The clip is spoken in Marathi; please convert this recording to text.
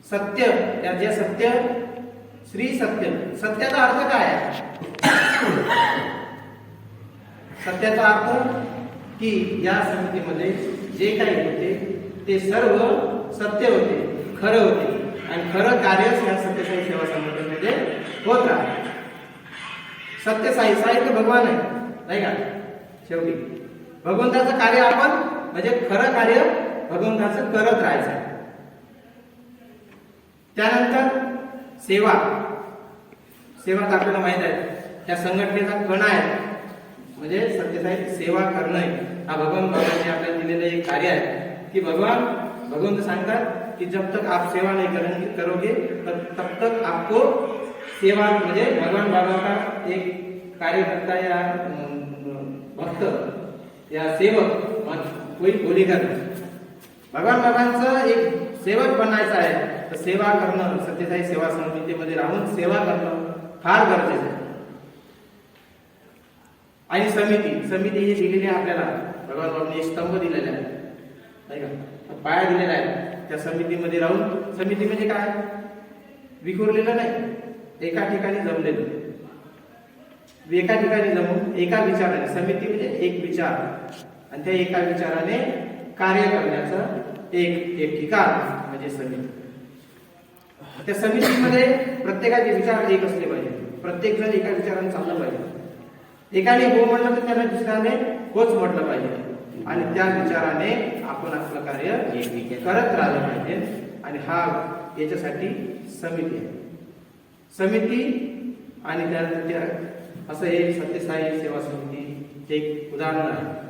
सत्य, जे सत्य श्री सत्य, सत्याचा अर्थ काय आहे? सत्याचा अर्थ की या समितीमध्ये जे काही होते ते सर्व सत्य होते, खरं होते आणि खरं कार्य या सत्यसाई सेवा समितीमध्ये होत राहते. सत्यसाई साई तर भगवान आहे नाही का? शेवटी भगवंताचं कार्य आपण म्हणजे खरं कार्य भगवंताचं करत राहायचं. त्यानंतर सेवा, सेवा तर आपल्याला माहित आहे त्या संघटनेचा कणा आहे म्हणजे सत्यसाई सेवा करणं हा भगवान बाबांनी आपल्याला दिलेलं एक कार्य आहे की भगवंत सांगतात कि जब तक आप सेवा नहीं करोगे तब तक आपको सेवा म्हणजे भगवान बाबा का एक कार्यकर्ता या भक्त या सेवक कोई बोलेगा नहीं. भगवान बाबांचं एक सेवक बनायचं आहे तर सेवा करणं, सत्यसाई सेवा समितीमध्ये राहून सेवा करणं फार गरजेचं आहे. आणि समिती ही दिलेली आहे आपल्याला, भगवान बाबांनी स्तंभ दिलेला आहे नाही का, पाया दिलेला आहे. त्या समितीमध्ये राहून, समिती म्हणजे काय? विखुरलेलं नाही, एका ठिकाणी जमलेलं, एका ठिकाणी जमून एका विचाराने, समिती म्हणजे एक विचार आणि त्या एका विचाराने कार्य करण्याचं एक ठिकाण म्हणजे समिती. त्या समितीमध्ये प्रत्येकाचे विचार एक असले पाहिजे, प्रत्येक जण एका विचाराने चाललं पाहिजे. एकाने हो म्हटलं तर त्याला दुसऱ्याने होच म्हटलं पाहिजे आणि त्या विचाराने आपण आपलं कार्य करत राहिलं पाहिजे. आणि हा याच्यासाठी समिती आहे. समिती आणि त्यानंतर असं एक सत्यसाई सेवा समिती एक उदाहरण आहे.